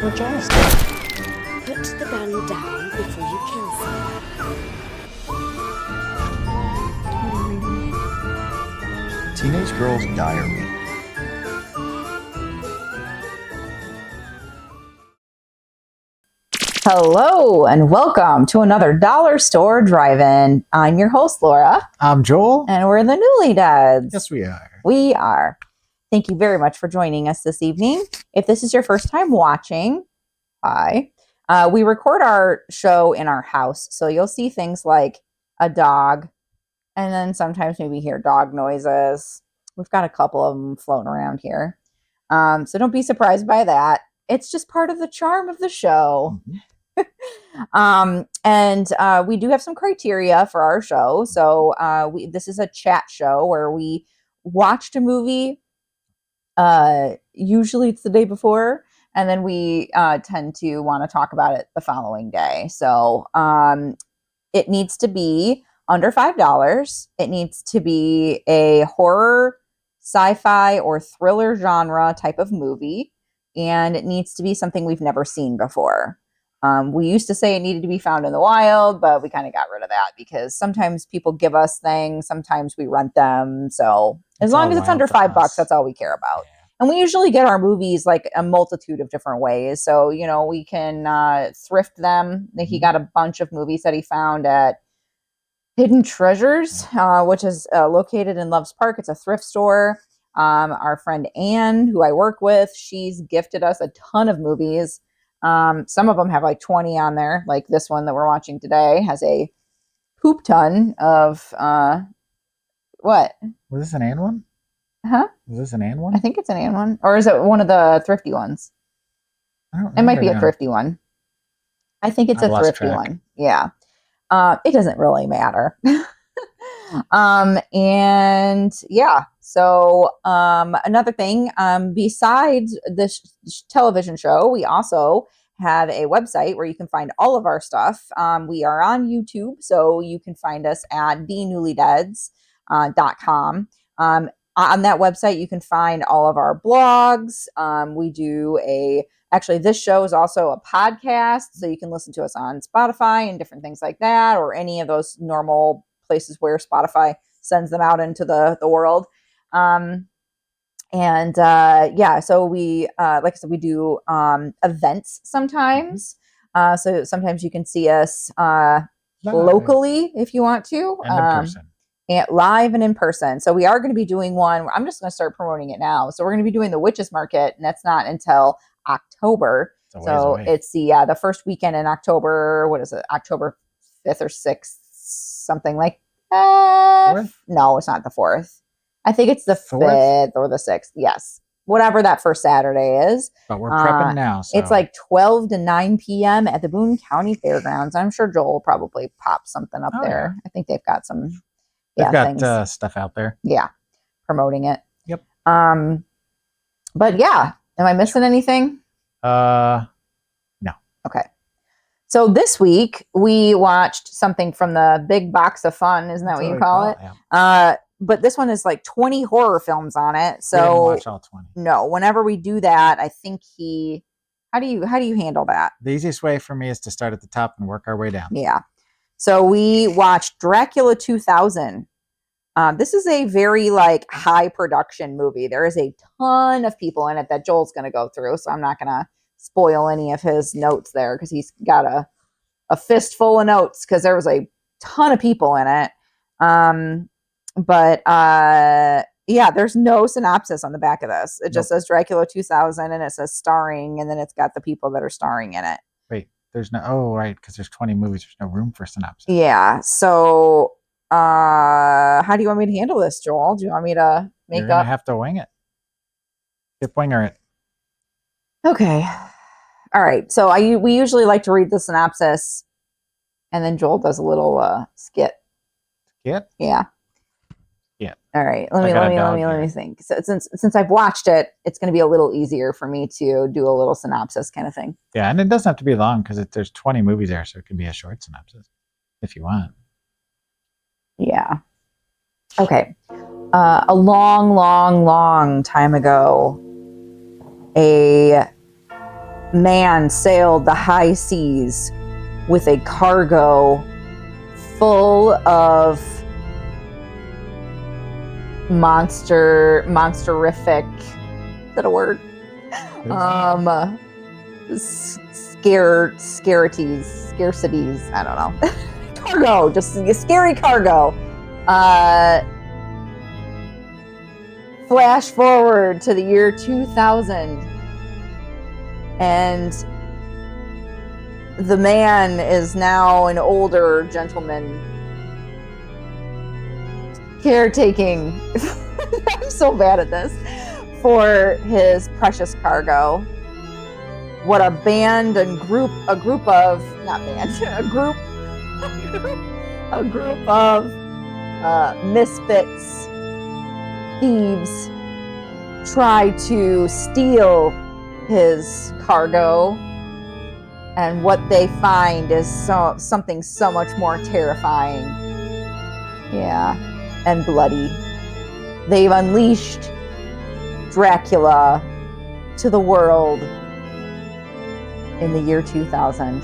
your chest. Put the gun down before you kill someone. Teenage Girl's Diary. Hello and welcome to another Dollar Store Drive-In. I'm your host, Laura. I'm Joel. And we're the Newly Dads. Yes, we are. We are. Thank you very much for joining us this evening. If this is your first time watching, hi. We record our show in our house, so you'll see things like a dog, and then sometimes maybe hear dog noises. We've got a couple of them floating around here. So don't be surprised by that. It's just part of the charm of the show. Mm-hmm. And we do have some criteria for our show. So this is a chat show where we watched a movie. Usually it's the day before, and then we tend to want to talk about it the following day. So it needs to be under $5. It needs to be a horror, sci-fi, or thriller genre type of movie. And it needs to be something we've never seen before. We used to say it needed to be found in the wild, but we kind of got rid of that because sometimes people give us things, sometimes we rent them. So as long as it's under $5, that's all we care about. Yeah. And we usually get our movies like a multitude of different ways. So, you know, we can thrift them. He got a bunch of movies that he found at Hidden Treasures, which is located in Loves Park. It's a thrift store. Our friend Anne, who I work with, she's gifted us a ton of movies. Some of them have like 20 on there. Like this one that we're watching today has a poop ton of, what? Was this an Ann one? Huh? Was this an Ann one? I think it's an Ann one. Or is it one of the thrifty ones? It might be a thrifty one. I think it's a thrifty one. Yeah. It doesn't really matter. And yeah, so another thing, besides this television show, we also have a website where you can find all of our stuff. We are on YouTube, so you can find us at thenewlydads.com. On that website, you can find all of our blogs. Actually, this show is also a podcast, so you can listen to us on Spotify and different things like that, or any of those normal places where Spotify sends them out into the world. So we, like I said, we do events sometimes. So sometimes you can see us locally if you want to. And in person. And live and in person. So we are going to be doing one. I'm just going to start promoting it now. So we're going to be doing the Witches Market, and that's not until October. So it's the first weekend in October. What is it? October 5th or 6th, something like that. No, it's not the 4th. I think it's the 5th or the 6th. Yes. Whatever that first Saturday is. But we're prepping now. So. It's like 12 to 9 p.m. at the Boone County Fairgrounds. I'm sure Joel will probably pop something up there. Yeah. I think they've got some... They've got stuff out there. Yeah. Promoting it. Yep. But yeah. Am I missing anything? No. Okay. So this week we watched something from the Big Box of Fun. Isn't that what you call it? Yeah. But this one is like 20 horror films on it. So we didn't watch all 20. No. Whenever we do that, I think how do you handle that? The easiest way for me is to start at the top and work our way down. Yeah. So we watched Dracula 2000. This is a very like high production movie. There is a ton of people in it that Joel's going to go through. So I'm not going to spoil any of his notes there because he's got a fistful of notes because there was a ton of people in it. Yeah, there's no synopsis on the back of this. It just says Dracula 2000 and it says starring, and then it's got the people that are starring in it. Wait. There's no, right, because there's 20 movies. There's no room for synopsis. Yeah. So, how do you want me to handle this, Joel? Do you want me to make You're gonna have to wing it. Skip winger it. Okay. All right. So we usually like to read the synopsis, and then Joel does a little skit. Skit? Yeah. Yeah. All right. Let me think. So since I've watched it, it's going to be a little easier for me to do a little synopsis kind of thing. Yeah, and it doesn't have to be long because there's 20 movies there, so it can be a short synopsis if you want. Yeah. Okay. A long, long, long time ago, a man sailed the high seas with a cargo full of monsterific, is that a word? Scarcities, I don't know. Cargo, just scary cargo. Flash forward to the year 2000, and the man is now an older gentleman caretaking. I'm so bad at this. For his precious cargo. What a band and group of misfits, thieves try to steal his cargo, and what they find is something so much more terrifying, and bloody. They've unleashed Dracula to the world in the year 2000.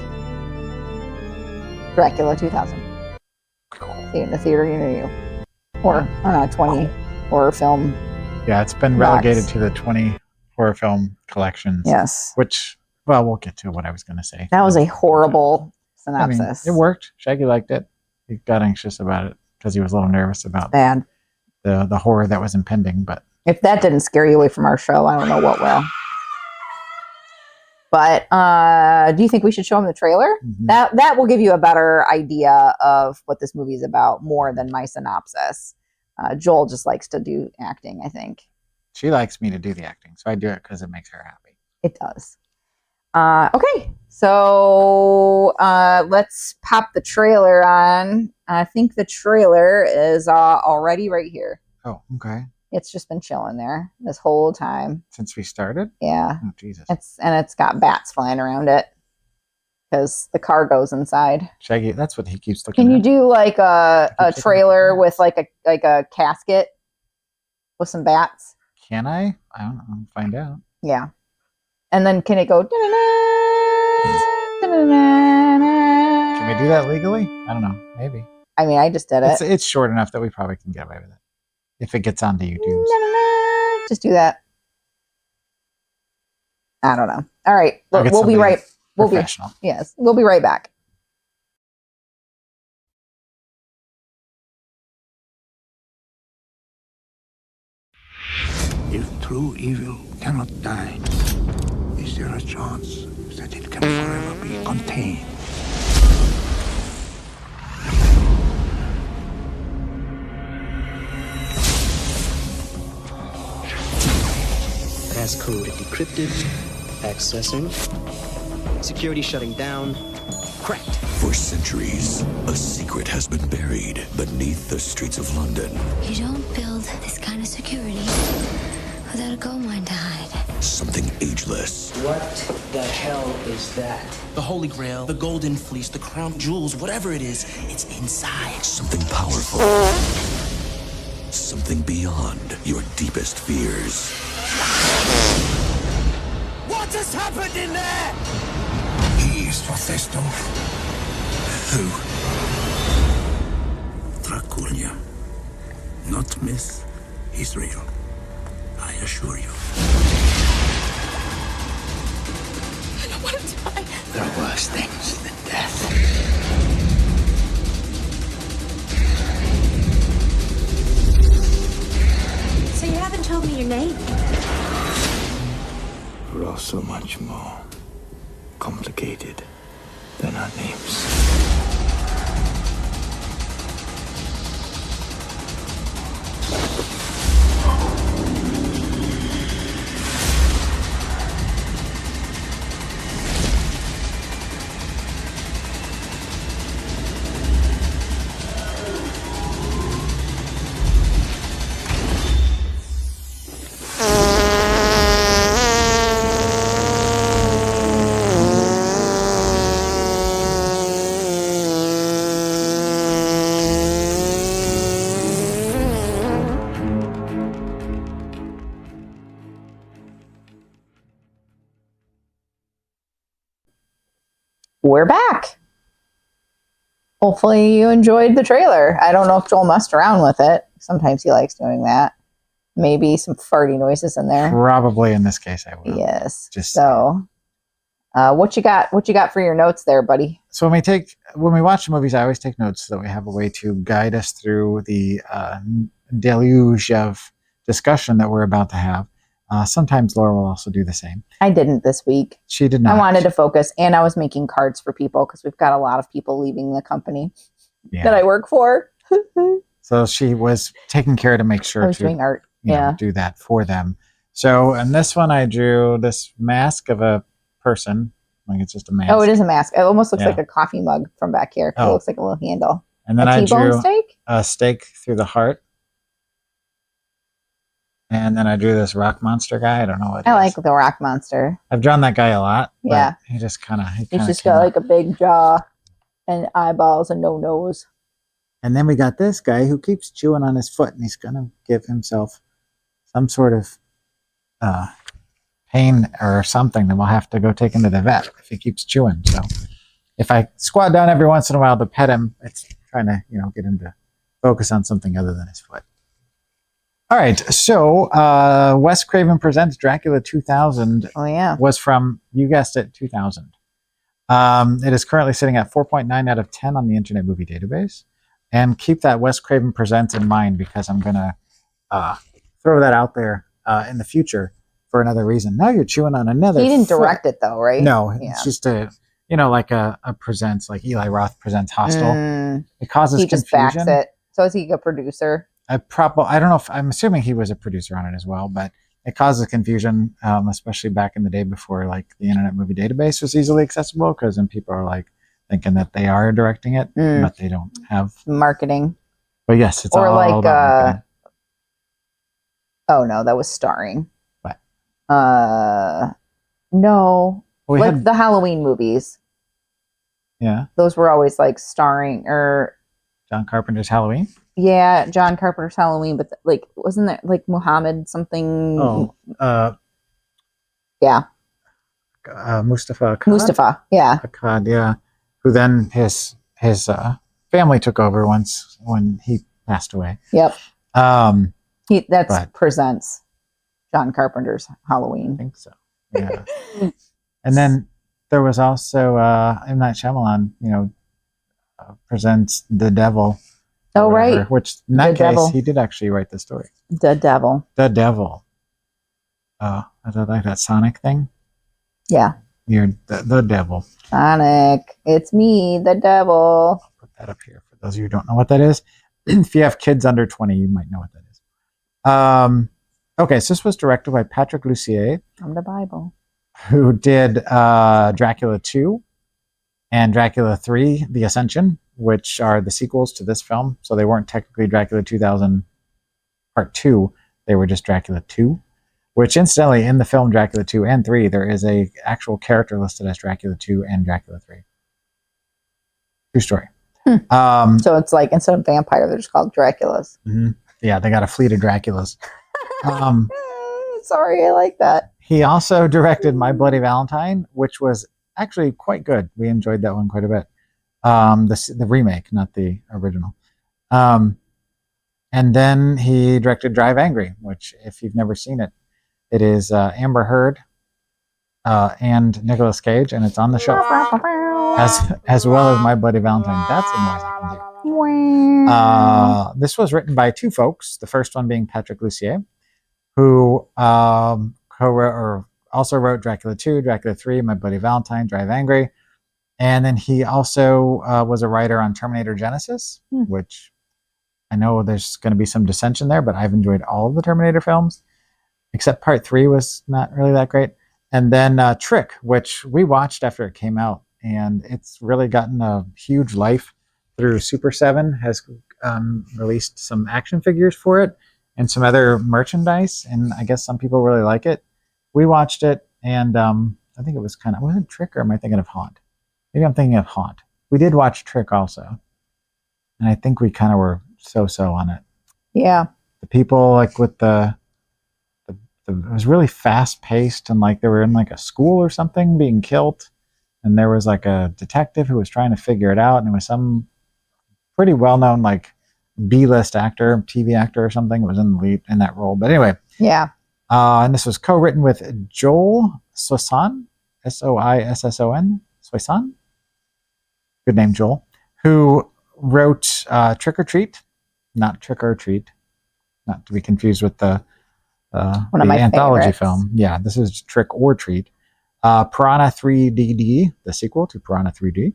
Dracula 2000. See it in the theater near you. Or, I don't know, 20 horror film. Yeah, it's been relegated to the 20 horror film collections. Yes. Which, well, we'll get to what I was going to say. That was a horrible synopsis. I mean, it worked. Shaggy liked it. He got anxious about it because he was a little nervous about Bad. the horror that was impending. But if that didn't scare you away from our show, I don't know what will. But do you think we should show him the trailer? Mhm. That will give you a better idea of what this movie is about, more than my synopsis. Joel just likes to do acting, I think. she likes me to do the acting, so I do it because it makes her happy. It does. Okay, so let's pop the trailer on. I think the trailer is already right here. Oh, okay. It's just been chilling there this whole time. Since we started? Yeah. Oh, Jesus. It's got bats flying around it because the cargo's inside. Shaggy, that's what he keeps looking Can you at. do like a trailer with like a casket with some bats? Can I? I don't know. I'll find out. Yeah. And then can it go? Can we do that legally? I don't know. Maybe. I mean, I just did it. It's short enough that we probably can get away with it. If it gets onto YouTube. Just do that. I don't know. All right. I'll get We'll be somebody right. We'll be professional. yes. We'll be right back. If true evil cannot die, is there a chance that it can forever be contained? Passcode decrypted, accessing, security shutting down, cracked. For centuries, a secret has been buried beneath the streets of London. You don't build this kind of security without a gold mine to hide. Something ageless, What the hell is that? The Holy Grail, the Golden Fleece, the Crown Jewels, whatever it is, it's inside. something powerful, something beyond your deepest fears. What has happened in there? He is Hephaestus. Who? Dracula. Not myth, is real. I assure you. I don't want to die. There are worse things than death. So you haven't told me your name. We're all so much more complicated than our names. we're back. Hopefully you enjoyed the trailer. I don't know if Joel messed around with it. Sometimes he likes doing that. Maybe some farty noises in there. Probably in this case I will. Yes. Just so, what you got? What you got for your notes there, buddy? So when we watch movies, I always take notes so that we have a way to guide us through the deluge of discussion that we're about to have. Sometimes Laura will also do the same. I didn't this week. She did not. I wanted to focus, and I was making cards for people because we've got a lot of people leaving the company that I work for. So she was taking care to make sure I was doing art. do that for them. So in this one, I drew this mask of a person. Like it's just a mask. Oh, it is a mask. It almost looks like a coffee mug from back here. It looks like a little handle. And then I drew steak? a stake through the heart. And then I drew this rock monster guy. I don't know what. I like the rock monster. I've drawn that guy a lot. Yeah. He just kind of. He's just got like a big jaw and eyeballs and no nose. And then we got this guy who keeps chewing on his foot, and he's going to give himself some sort of pain or something that we'll have to go take him to the vet if he keeps chewing. So if I squat down every once in a while to pet him, it's trying to, get him to focus on something other than his foot. All right. So Wes Craven Presents Dracula 2000 was from, you guessed it, 2000. It is currently sitting at 4.9 out of 10 on the Internet Movie Database. And keep that Wes Craven Presents in mind because I'm going to throw that out there in the future for another reason. Now you're chewing on another. He didn't direct it though, right? No, it's just like a presents, like Eli Roth presents Hostel. It causes he just confusion. backs it. So is he a producer? I don't know if I'm assuming he was a producer on it as well, but it causes confusion, especially back in the day before like the Internet Movie Database was easily accessible, because then people are like thinking that they are directing it, but they don't have marketing. But yes, it's or all like about oh no, that was starring. What? No, well, like the Halloween movies. Yeah, those were always like starring or John Carpenter's Halloween. Yeah, John Carpenter's Halloween, but like wasn't there like Muhammad something? Oh, yeah, Mustafa Akkad? Mustafa, yeah, Akkad, yeah. Who then his family took over when he passed away. Yep. That's presents John Carpenter's Halloween. I think so. Yeah. And then there was also M. Night Shyamalan, presents The Devil. Oh, right. Which in that case, he did actually write the story. The Devil. The Devil. I like that Sonic thing. Yeah. You're the devil. Sonic. It's me, the devil. I'll put that up here for those of you who don't know what that is. If you have kids under 20, you might know what that is. Okay, so this was directed by Patrick Lussier. From the Bible. Who did Dracula 2 and Dracula 3, The Ascension, which are the sequels to this film. So they weren't technically Dracula 2000 Part 2. They were just Dracula 2. Which, incidentally, in the film Dracula 2 and 3, there is a actual character listed as Dracula 2 and Dracula 3. True story. So it's like, instead of vampire, they're just called Draculas. Mm-hmm. Yeah, they got a fleet of Draculas. Sorry, I like that. He also directed My Bloody Valentine, which was actually quite good. We enjoyed that one quite a bit. The remake, not the original. And then he directed Drive Angry, which, if you've never seen it, it is Amber Heard and Nicolas Cage, and it's on the shelf, as well as My Bloody Valentine. That's a noise I can do. This was written by two folks. The first one being Patrick Lussier, who co-wrote or also wrote Dracula 2, Dracula 3, My Bloody Valentine, Drive Angry, and then he also was a writer on Terminator Genesis, which I know there's going to be some dissension there, but I've enjoyed all of the Terminator films. Except Part 3 was not really that great. And then Trick, which we watched after it came out. And it's really gotten a huge life through Super 7, has released some action figures for it and some other merchandise. And I guess some people really like it. We watched it, and I think it was was it Trick, or am I thinking of Haunt? Maybe I'm thinking of Haunt. We did watch Trick also. And I think we kind of were so-so on it. Yeah. The people, like, with it was really fast paced, and like they were in like a school or something being killed, and there was like a detective who was trying to figure it out, and it was some pretty well-known like B-list actor, TV actor or something was in the lead in that role. But anyway, Yeah. and this was co-written with Joel Soisson, Soisson, Soisson. Good name, Joel, who wrote Trick or Treat, not Trick or Treat, not to be confused with the One of my anthology favorites. film. Yeah, this is Trick or Treat. Piranha 3DD, the sequel to Piranha 3D.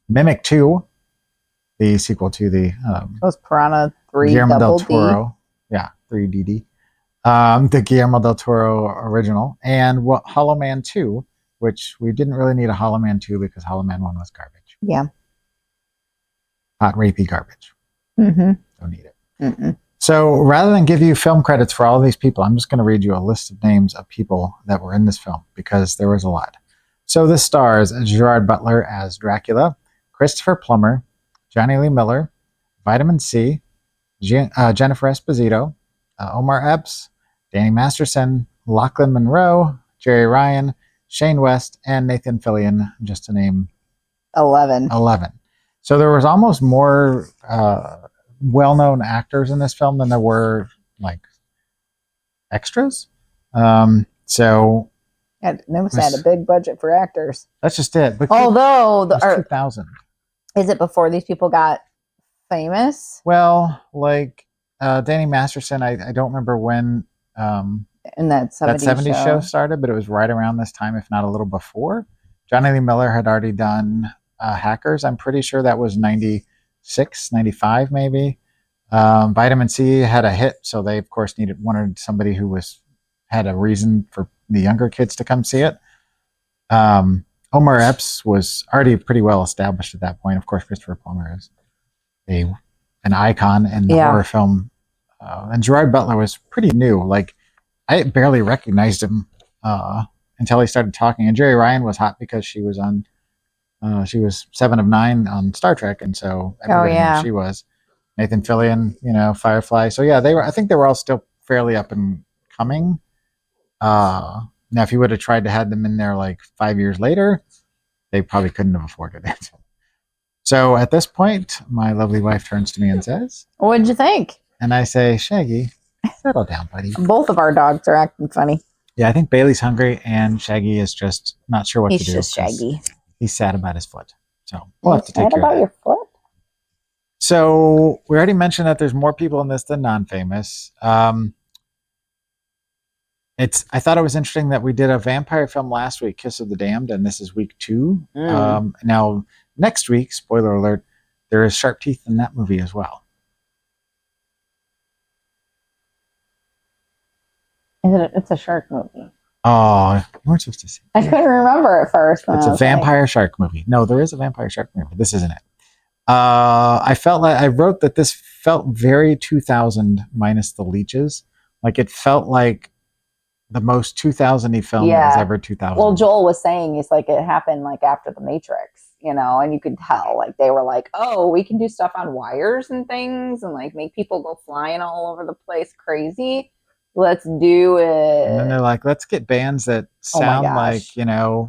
Mimic 2, the sequel to the It was Piranha 3 Guillermo del Double D. Toro. Yeah, 3DD. The Guillermo del Toro original. And Hollow Man 2, which we didn't really need a Hollow Man 2 because Hollow Man 1 was garbage. Yeah. Hot, rapey garbage. Mm-hmm. Don't need it. Mm-mm. So rather than give you film credits for all of these people, I'm just going to read you a list of names of people that were in this film because there was a lot. So this stars Gerard Butler as Dracula, Christopher Plummer, Johnny Lee Miller, Vitamin C, Jennifer Esposito, Omar Epps, Danny Masterson, Lachlan Monroe, Jerry Ryan, Shane West, and Nathan Fillion, just to name 11. 11. So there was almost more well-known actors in this film than there were like extras. So They must have had a big budget for actors. that's just it. But Although, it was 2000. is it before these people got famous? Well, like Danny Masterson, I don't remember when In that 70s, that 70s show started, but it was right around this time, if not a little before. Johnny Lee Miller had already done Hackers. I'm pretty sure that was 96, 95 maybe. Vitamin C had a hit, so they of course wanted somebody who had a reason for the younger kids to come see it. Omar Epps was already pretty well established at that point. Of course, Christopher Plummer is an icon in the horror film. And Gerard Butler was pretty new. Like, I barely recognized him until he started talking. And Jerry Ryan was hot because she was on, she was 7 of 9 on Star Trek, and so everybody knew who she was. Nathan Fillion, Firefly. So yeah, I think they were all still fairly up and coming. Now, if you would have tried to have them in there like 5 years later, they probably couldn't have afforded it. So at this point, my lovely wife turns to me and says, "What'd you think?" And I say, "Shaggy, settle down, buddy." Both of our dogs are acting funny. Yeah, I think Bailey's hungry and Shaggy is just not sure what to do. He's just Shaggy. He's sad about his foot. So we'll have to take Sad care about of your that. foot? So we already mentioned that there's more people in this than non-famous. I thought it was interesting that we did a vampire film last week, Kiss of the Damned, and this is week 2. Now, next week, spoiler alert, there is sharp teeth in that movie as well. It's a shark movie. Oh, you weren't supposed to see it. I couldn't remember at first. It's a vampire shark movie. No, there is a vampire shark movie. This isn't it. I wrote that this felt very 2000 minus the leeches. Like it felt like the most 2000-y film that was ever 2000. Well, Joel was saying it's like it happened like after the Matrix, and you could tell like they were like, oh, we can do stuff on wires and things and like make people go flying all over the place crazy. Let's do it. And then they're like, let's get bands that sound like,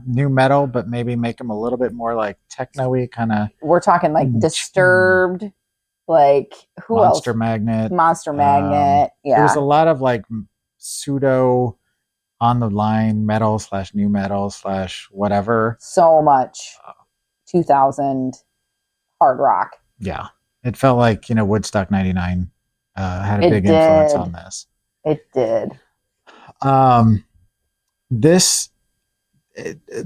new metal, but maybe make them a little bit more like techno-y kind of. We're talking like Disturbed, like who Monster else? Magnet. Monster Magnet. Yeah. There was a lot of like pseudo on the line metal / new metal / whatever. So much 2000 hard rock. Yeah. It felt like, Woodstock 99 had a big influence on this. It did. The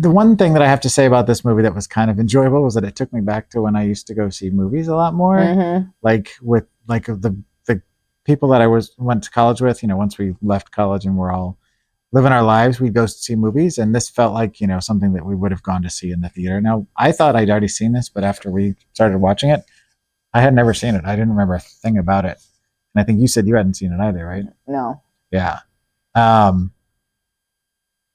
one thing that I have to say about this movie that was kind of enjoyable was that it took me back to when I used to go see movies a lot more. Mm-hmm. Like with like the people that I went to college with, once we left college and we're all living our lives, we'd go see movies, and this felt like, something that we would have gone to see in the theater. Now, I thought I'd already seen this, but after we started watching it, I had never seen it. I didn't remember a thing about it. And I think you said you hadn't seen it either, right? No. Yeah. I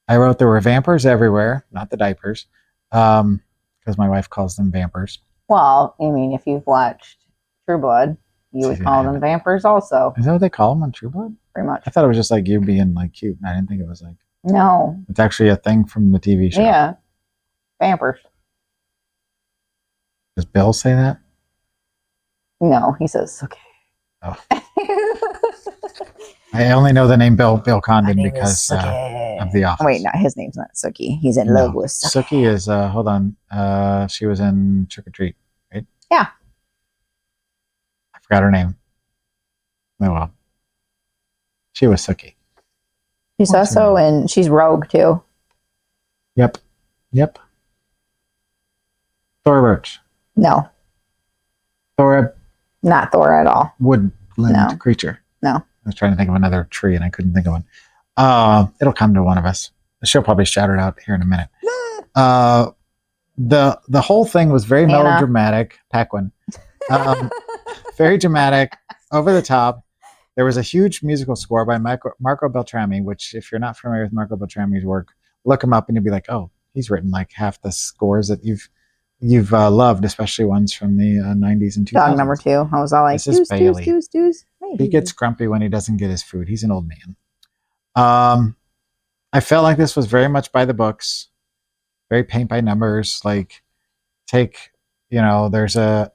wrote there were vampires everywhere, not the diapers, because my wife calls them vampires. Well, I mean, if you've watched True Blood, you would call them vampires also. Is that what they call them on True Blood? Pretty much. I thought it was just like you being like cute, and I didn't think it was like. No. It's actually a thing from the TV show. Yeah. Vampers. Does Bill say that? No, he says okay. Oh. I only know the name Bill Condon My name because is Sookie. of The Office. Wait, no, his name's not Sookie. He's in love with Sookie. Sookie is, hold on. She was in Trick or Treat, right? Yeah. I forgot her name. Oh, well. She was Sookie. She's What's her also name? in, she's Rogue too. Yep. Thora Birch. No, Thora not Thor at all. Woodland No. creature. No. I was trying to think of another tree and I couldn't think of one. It'll come to one of us. She'll probably shout it out here in a minute. The whole thing was very Anna. melodramatic. Paquin. Very dramatic, over the top. There was a huge musical score by Marco Beltrami, which, if you're not familiar with Marco Beltrami's work, look him up and you'll be like, oh, he's written like half the scores that you've loved, especially ones from the 90s and 2000s. Dog number 2. I was all like, This is Bailey. deuce. He gets grumpy when he doesn't get his food. He's an old man. I felt like this was very much by the books, very paint by numbers. Like, there's a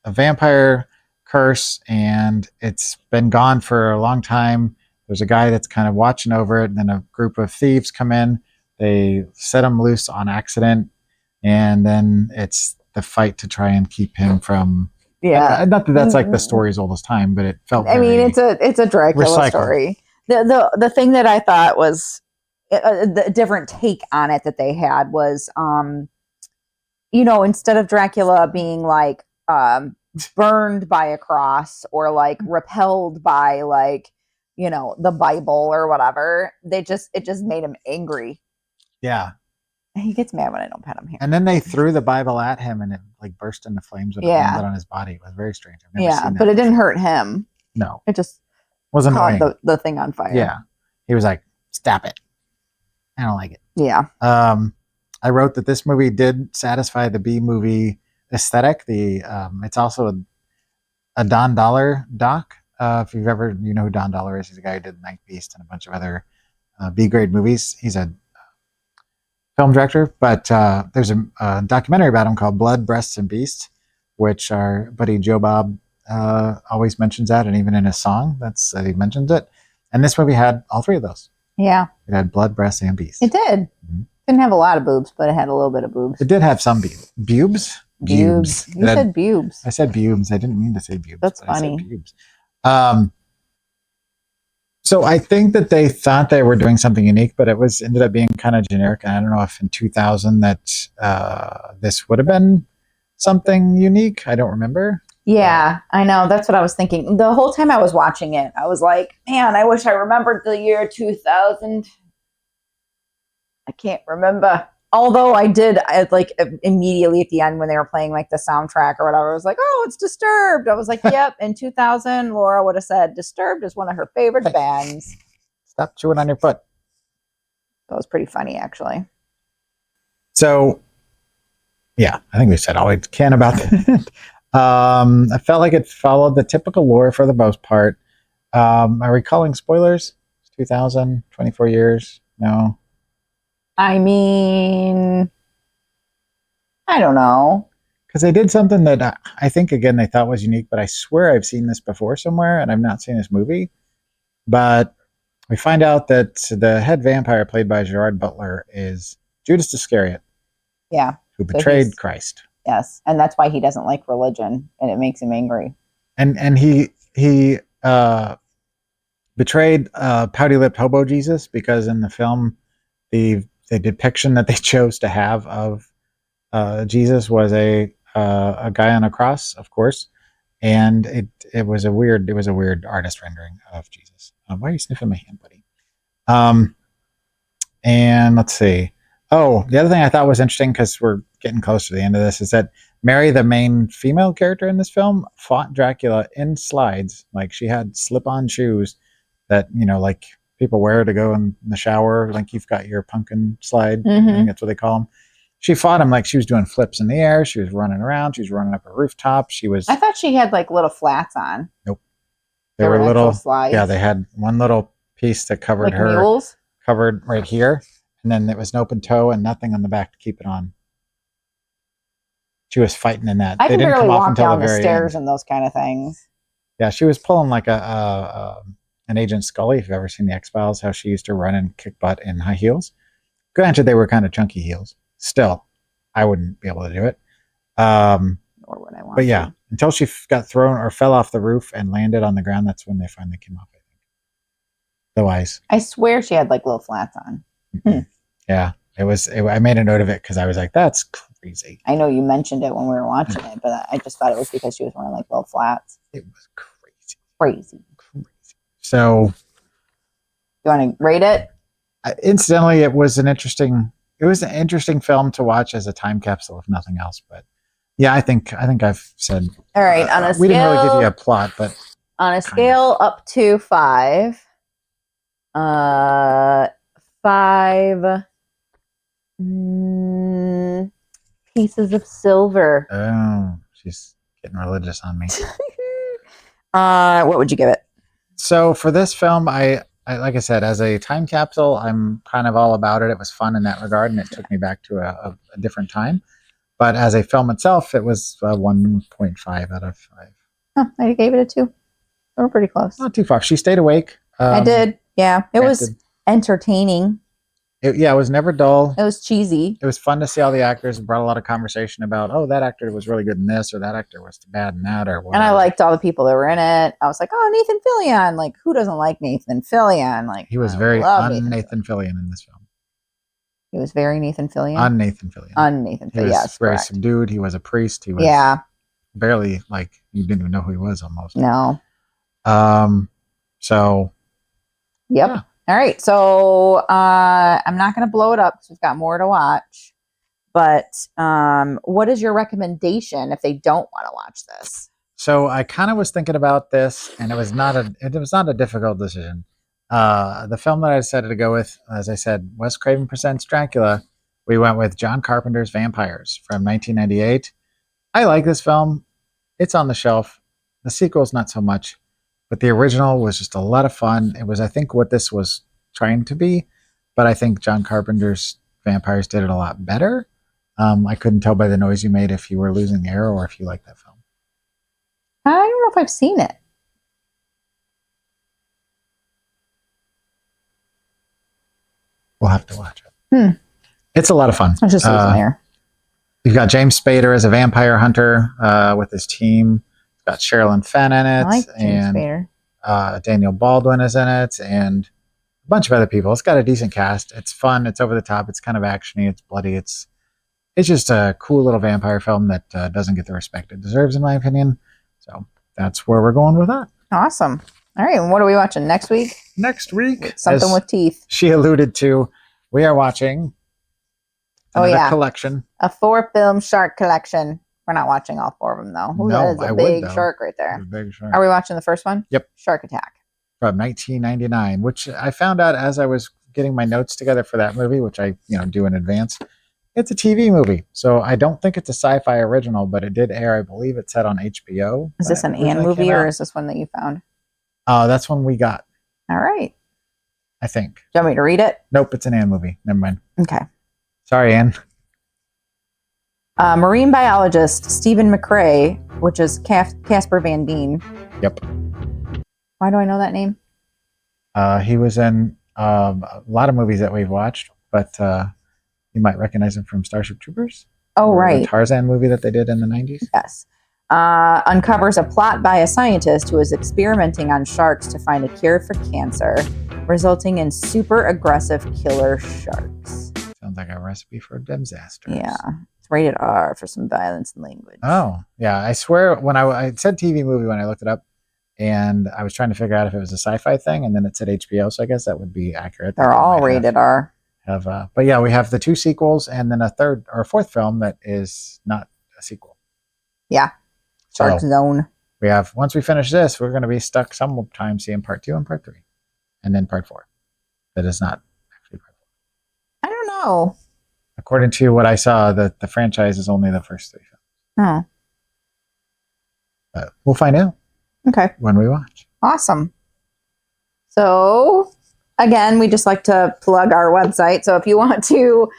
vampire curse and it's been gone for a long time. There's a guy that's kind of watching over it, and then a group of thieves come in. They set him loose on accident, and then it's the fight to try and keep him from. Yeah. Not that that's like the story's oldest time, but it felt. I mean, it's a Dracula recycled. story. The thing that I thought was the different take on it that they had was, instead of Dracula being like burned by a cross or like repelled by like, the Bible or whatever, it just made him angry. Yeah. He gets mad when I don't pet him here. And then they threw the Bible at him and it like burst into flames when it landed on his body. It was very strange. I've never seen that but it didn't before. hurt him. No. It just was annoying. caught the thing on fire. Yeah. He was like, stop it. I don't like it. Yeah. I wrote that this movie did satisfy the B movie aesthetic. It's also a Don Dollar doc. If you've ever, you know who Don Dollar is. He's a guy who did Night Beast and a bunch of other B grade movies. He's a film director, but there's a documentary about him called Blood, Breasts, and Beasts, which our buddy Joe Bob always mentions that, and even in his song, he mentions it. And this movie had all three of those. Yeah. It had blood, breasts, and beasts. It did. Mm-hmm. Didn't have a lot of boobs, but it had a little bit of boobs. It did have some bubes. Bubes. You said bubes. I said bubes. I didn't mean to say bubes. That's funny. I said bubes. So I think that they thought they were doing something unique, but ended up being kind of generic. And I don't know if in 2000 that this would have been something unique. I don't remember. Yeah, I know. That's what I was thinking. The whole time I was watching it, I was like, man, I wish I remembered the year 2000. I can't remember. Although I did, immediately at the end when they were playing like the soundtrack or whatever, I was like, oh, it's Disturbed. I was like, yep. In 2000, Laura would have said Disturbed is one of her favorite bands. Stop chewing on your foot. That was pretty funny, actually. So, yeah, I think we said all we can about that. I felt like it followed the typical lore for the most part. Are we calling spoilers? 2000, 24 years? No. I mean, I don't know. Because they did something that I think, again, they thought was unique, but I swear I've seen this before somewhere, and I've not seen this movie. But we find out that the head vampire played by Gerard Butler is Judas Iscariot. Yeah. Who betrayed Christ. Yes, and that's why he doesn't like religion, and it makes him angry. And he betrayed pouty-lipped hobo Jesus, because in the film, the depiction that they chose to have of Jesus was a guy on a cross, of course, and it was a weird artist rendering of Jesus. Why are you sniffing my hand, buddy? And let's see. Oh, the other thing I thought was interesting, because we're getting close to the end of this, is that Mary, the main female character in this film, fought Dracula in slides. Like, she had slip-on shoes that, like people wear to go in the shower. Like, you've got your pumpkin slide. Mm-hmm. I think that's what they call them. She fought him like she was doing flips in the air. She was running around. She was running up a rooftop. I thought she had like little flats on. Nope. They were little slides. Yeah, they had one little piece that covered like her. Mules? Covered right here. and then it was an open toe and nothing on the back to keep it on. She was fighting in that. I They can didn't barely come off walk until down the the very stairs end. and those kind of things. Yeah, she was pulling like an Agent Scully. If you've ever seen the X-Files, how she used to run and kick butt in high heels. Granted, they were kind of chunky heels. Still, I wouldn't be able to do it. Or what I want. But yeah, until she got thrown or fell off the roof and landed on the ground, that's when they finally came off, I think. Otherwise, I swear she had like little flats on. yeah, I made a note of it because I was like, that's crazy. I know you mentioned it when we were watching it, but I just thought it was because she was wearing like little flats. It was crazy. Crazy. So, You want to rate it? incidentally, it was an interesting film to watch as a time capsule, if nothing else. But yeah, I think I've said. All right, on a we didn't really give you scale- a plot, but On a scale up to 5, 5 pieces of silver. oh, she's getting religious on me. What would you give it? So for this film, I like I said, as a time capsule, I'm kind of all about it. It was fun in that regard, and it took me back to a different time. But as a film itself, it was 1.5 out of 5. Oh, I gave it a 2. We're pretty close. Not too far. She stayed awake. I did. Yeah, it was granted- entertaining. It was never dull. It was cheesy. It was fun to see all the actors. It brought a lot of conversation about, oh, that actor was really good in this, or that actor was bad in that, or whatever. And I liked all the people that were in it. I was like, oh, Nathan Fillion. Like, who doesn't like Nathan Fillion? Like, He was I very love un-Nathan Fillion in this film. He was very Nathan Fillion. Un-Nathan Fillion. Un-Nathan He Fillion. was Yes, very correct. subdued. He was a priest. He was Yeah. barely, like, you didn't even know who he was almost. No. So Yep. Yeah. All right. So I'm not going to blow it up because we've got more to watch. But what is your recommendation if they don't want to watch this? So I kind of was thinking about this, and it was not a difficult decision. The film that I decided to go with, as I said, Wes Craven Presents Dracula. We went with John Carpenter's Vampires from 1998. I like this film. It's on the shelf. The sequel's not so much, but the original was just a lot of fun. It was, I think, what this was trying to be, but I think John Carpenter's Vampires did it a lot better. I couldn't tell by the noise you made if you were losing air or if you liked that film. I don't know if I've seen it. We'll have to watch it. It's a lot of fun. I was just losing air. You've got James Spader as a vampire hunter with his team. You've got Sherilyn Fenn in it, I like James and Spader. Daniel Baldwin is in it, and a bunch of other people. It's got a decent cast. It's fun. It's over the top. It's kind of actiony. It's bloody. It's just a cool little vampire film that doesn't get the respect it deserves, in my opinion. So that's where we're going with that. Awesome. All right. And what are we watching next week? Next week, Something as with teeth. she alluded to, we are watching Oh, another yeah. collection. A 4-film shark collection. We're not watching all 4 of them, though. Ooh, No, that is a I would, big though. shark right there. A big shark. Are we watching the first one? Yep. Shark Attack. From 1999, which I found out as I was getting my notes together for that movie, which I do in advance. It's a TV movie, so I don't think it's a sci-fi original, but it did air. I believe it said on HBO. Is this an when it Anne originally movie came or out. is this one that you found? That's one we got, All right. I think. Do you want me to read it? Nope, it's an Anne movie. Never mind. Okay. Sorry, Anne. Marine biologist Stephen McRae, which is Casper Van Dien. Yep. Why do I know that name? He was in a lot of movies that we've watched, but you might recognize him from Starship Troopers. Oh, or right. The Tarzan movie that they did in the 90s. Yes. Uncovers a plot by a scientist who is experimenting on sharks to find a cure for cancer, resulting in super aggressive killer sharks. Sounds like a recipe for a disaster. Yeah. It's rated R for some violence and language. Oh, yeah. I swear when I said TV movie when I looked it up, and I was trying to figure out if it was a sci-fi thing, and then it said HBO, so I guess that would be accurate. They're all rated R. But yeah, we have the 2 sequels and then a third or a 4th film that is not a sequel. Yeah. Shark So, Zone. we have, once we finish this, we're going to be stuck sometime seeing part 2 and part 3, and then part 4. That is not actually part 4. I don't know. According to what I saw, the franchise is only the first 3 films. Oh, But we'll find out okay. when we watch. Awesome. So, again, we just like to plug our website. So if you want to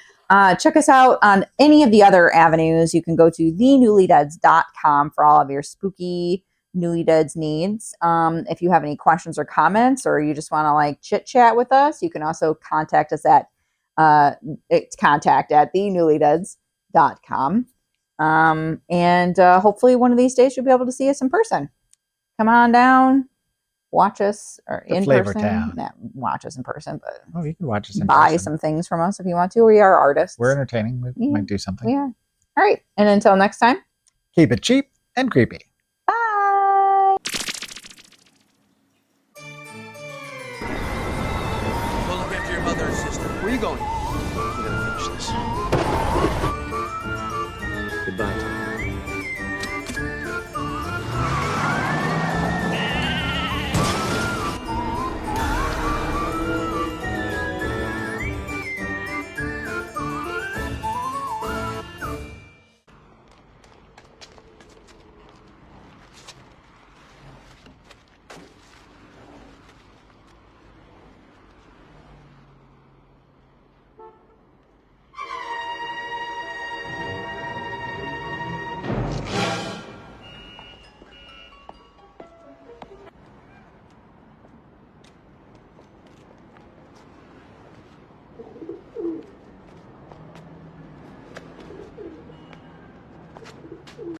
check us out on any of the other avenues, you can go to thenewlydeads.com for all of your spooky Newly Deads needs. If you have any questions or comments, or you just want to like chit chat with us, you can also contact us at it's contact at thenewlydeads.com. And hopefully one of these days you'll be able to see us in person. Come on down, watch us or The in Flavor person. Town. Not watch us in person, but Oh, you can watch us in buy person. some things from us if you want to. We are artists. We're entertaining. We Yeah. might do something. We are. All right. And until next time, Keep it cheap and creepy. bye. Go look after your mother and sister. Where are you going? We're gonna finish this.